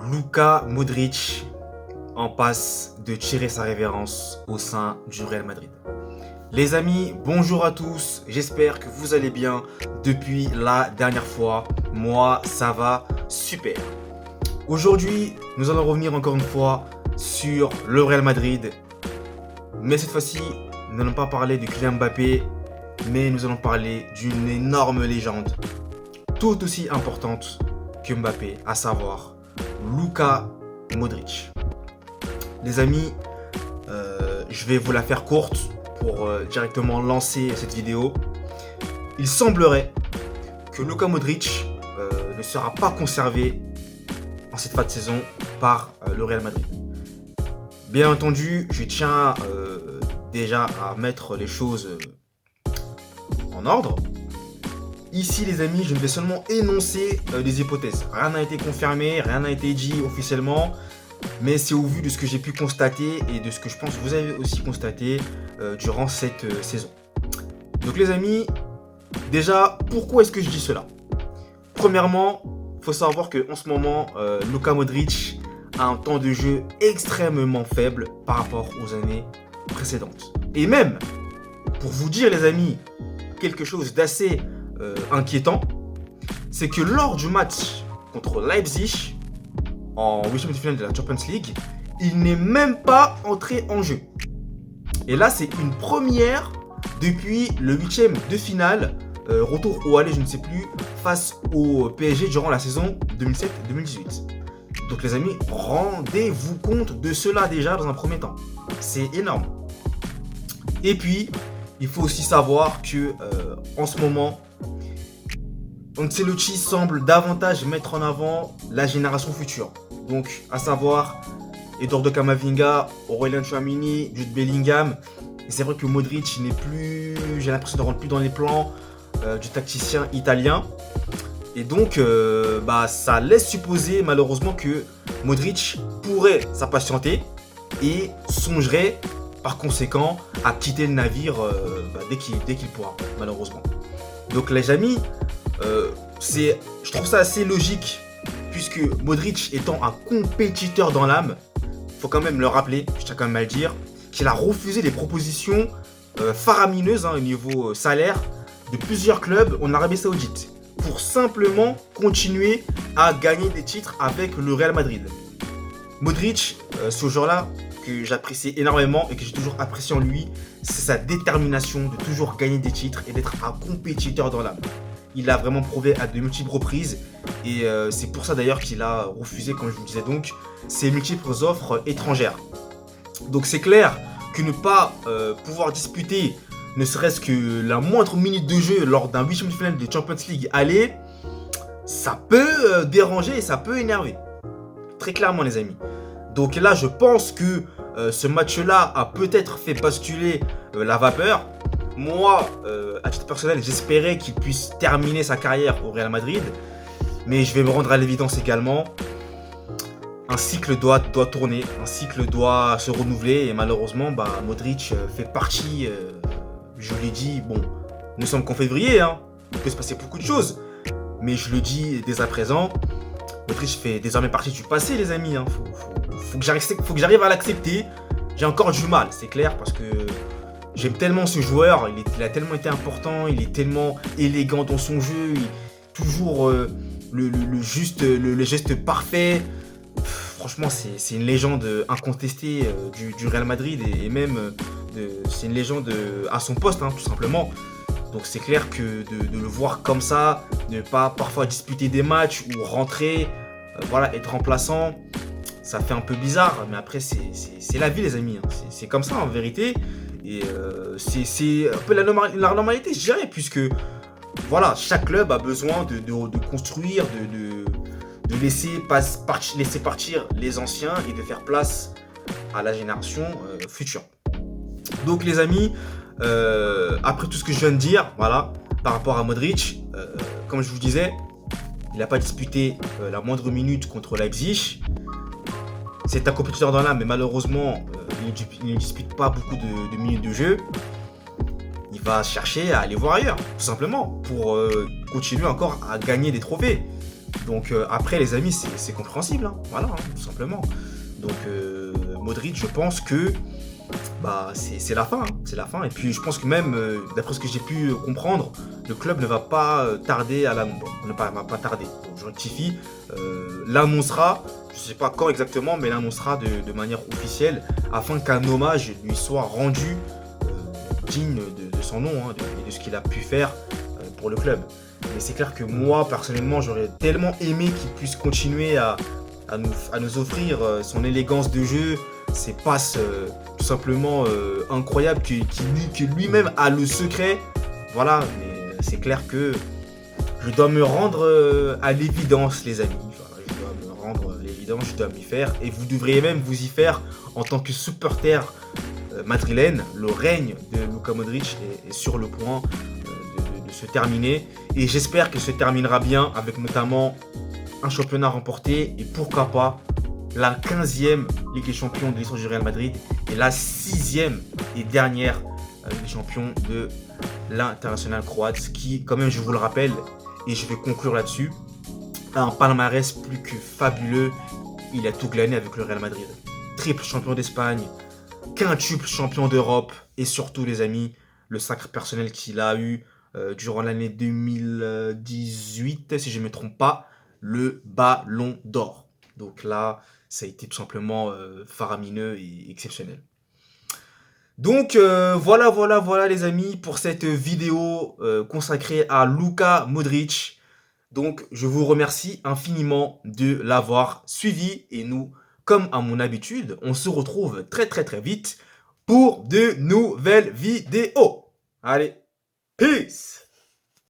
Luka Modric en passe de tirer sa révérence au sein du Real Madrid. Les amis, bonjour à tous, j'espère que vous allez bien depuis la dernière fois. Moi, ça va super. Aujourd'hui, nous allons revenir encore une fois sur le Real Madrid. Mais cette fois-ci, nous n'allons pas parler de Kylian Mbappé, mais nous allons parler d'une énorme légende, tout aussi importante que Mbappé, à savoir Luka Modric. Les amis, je vais vous la faire courte pour directement lancer cette vidéo. Il semblerait que Luka Modric ne sera pas conservé en cette fin de saison par le Real Madrid. Bien entendu, je tiens déjà à mettre les choses en ordre. Ici les amis, je ne vais seulement énoncer des hypothèses. Rien n'a été confirmé, rien n'a été dit officiellement, mais c'est au vu de ce que j'ai pu constater et de ce que je pense que vous avez aussi constaté durant cette saison. Donc les amis, déjà, pourquoi est-ce que je dis cela? Premièrement, il faut savoir qu'en ce moment, Luka Modric a un temps de jeu extrêmement faible par rapport aux années précédentes. Et même, pour vous dire les amis, quelque chose d'assez inquiétant, c'est que lors du match contre Leipzig, en 8e de finale de la Champions League, il n'est même pas entré en jeu. Et là, c'est une première depuis le 8e de finale, retour au aller, je ne sais plus, face au PSG durant la saison 2007-2018. Donc les amis, rendez-vous compte de cela déjà dans un premier temps. C'est énorme. Et puis, il faut aussi savoir que en ce moment, Ancelotti semble davantage mettre en avant la génération future. Donc, à savoir Eduardo Camavinga, Aurélien Tchouaméni, Jude Bellingham. Et c'est vrai que Modric n'est plus, j'ai l'impression de rentrer plus dans les plans du tacticien italien. Et donc, ça laisse supposer malheureusement que Modric pourrait s'impatienter et songerait par conséquent à quitter le navire dès qu'il pourra, malheureusement. Donc les amis, je trouve ça assez logique, puisque Modric étant un compétiteur dans l'âme, faut quand même le rappeler, je tiens quand même à le dire, qu'il a refusé les propositions faramineuses au niveau salaire de plusieurs clubs en Arabie Saoudite pour simplement continuer à gagner des titres avec le Real Madrid. Modric, ce joueur-là que j'apprécie énormément et que j'ai toujours apprécié en lui, c'est sa détermination de toujours gagner des titres et d'être un compétiteur dans l'âme. Il l'a vraiment prouvé à de multiples reprises et c'est pour ça d'ailleurs qu'il a refusé, comme je vous disais donc, ces multiples offres étrangères. Donc c'est clair que ne pas pouvoir disputer ne serait-ce que la moindre minute de jeu lors d'un 8e de finale de Champions League aller, ça peut déranger et ça peut énerver. Très clairement les amis. Donc là je pense que ce match-là a peut-être fait basculer la vapeur. Moi, à titre personnel, j'espérais qu'il puisse terminer sa carrière au Real Madrid. Mais je vais me rendre à l'évidence également. Un cycle doit tourner, un cycle doit se renouveler. Et malheureusement, Modric fait partie, je l'ai dit, bon, nous sommes qu'en février, il peut se passer beaucoup de choses. Mais je le dis dès à présent, Modric fait désormais partie du passé les amis. Faut que j'arrive à l'accepter. J'ai encore du mal, c'est clair, parce que j'aime tellement ce joueur, il a tellement été important, il est tellement élégant dans son jeu, toujours le geste parfait. Franchement, c'est une légende incontestée du Real Madrid et même c'est une légende à son poste, tout simplement. Donc c'est clair que de le voir comme ça, ne pas parfois disputer des matchs ou rentrer, être remplaçant, ça fait un peu bizarre, mais après c'est la vie les amis, c'est comme ça en vérité. Et c'est un peu la normalité, je dirais, puisque chaque club a besoin de construire, de laisser partir les anciens et de faire place à la génération future. Donc les amis, après tout ce que je viens de dire, par rapport à Modric, comme je vous disais, il n'a pas disputé la moindre minute contre Leipzig. C'est un compétiteur dans l'âme, mais malheureusement, il ne dispute pas beaucoup de minutes de jeu. Il va chercher à aller voir ailleurs, tout simplement, pour continuer encore à gagner des trophées. Donc après les amis, c'est compréhensible, hein. Voilà, hein, tout simplement. Donc Modric, je pense que bah, c'est la fin, hein. C'est la fin. Et puis je pense que même, d'après ce que j'ai pu comprendre, le club ne va pas tarder à l'annoncer. Bon, va pas tarder. Donc, je rectifie. L'annoncera, je ne sais pas quand exactement, mais l'annoncera de manière officielle afin qu'un hommage lui soit rendu digne de son nom, hein, de ce qu'il a pu faire pour le club. Mais c'est clair que moi, personnellement, j'aurais tellement aimé qu'il puisse continuer à nous offrir son élégance de jeu, ses passes tout simplement incroyables, que lui-même a le secret. Voilà, mais c'est clair que je dois me rendre à l'évidence, les amis. Voilà, je dois me rendre à l'évidence, je dois m'y faire. Et vous devriez même vous y faire en tant que supporter madrilène. Le règne de Luka Modric est sur le point de se terminer. Et j'espère qu'il se terminera bien avec notamment un championnat remporté et pourquoi pas la 15e Ligue des Champions de l'histoire du Real Madrid et la 6e et dernière Ligue des Champions de l'international croate qui, quand même, je vous le rappelle, et je vais conclure là-dessus, a un palmarès plus que fabuleux. Il a tout glané avec le Real Madrid. Triple champion d'Espagne, quintuple champion d'Europe et surtout, les amis, le sacre personnel qu'il a eu durant l'année 2018, si je ne me trompe pas, le ballon d'or. Donc là, ça a été tout simplement faramineux et exceptionnel. Donc voilà les amis pour cette vidéo consacrée à Luka Modric. Donc je vous remercie infiniment de l'avoir suivi et nous, comme à mon habitude, on se retrouve très vite pour de nouvelles vidéos. Allez, peace!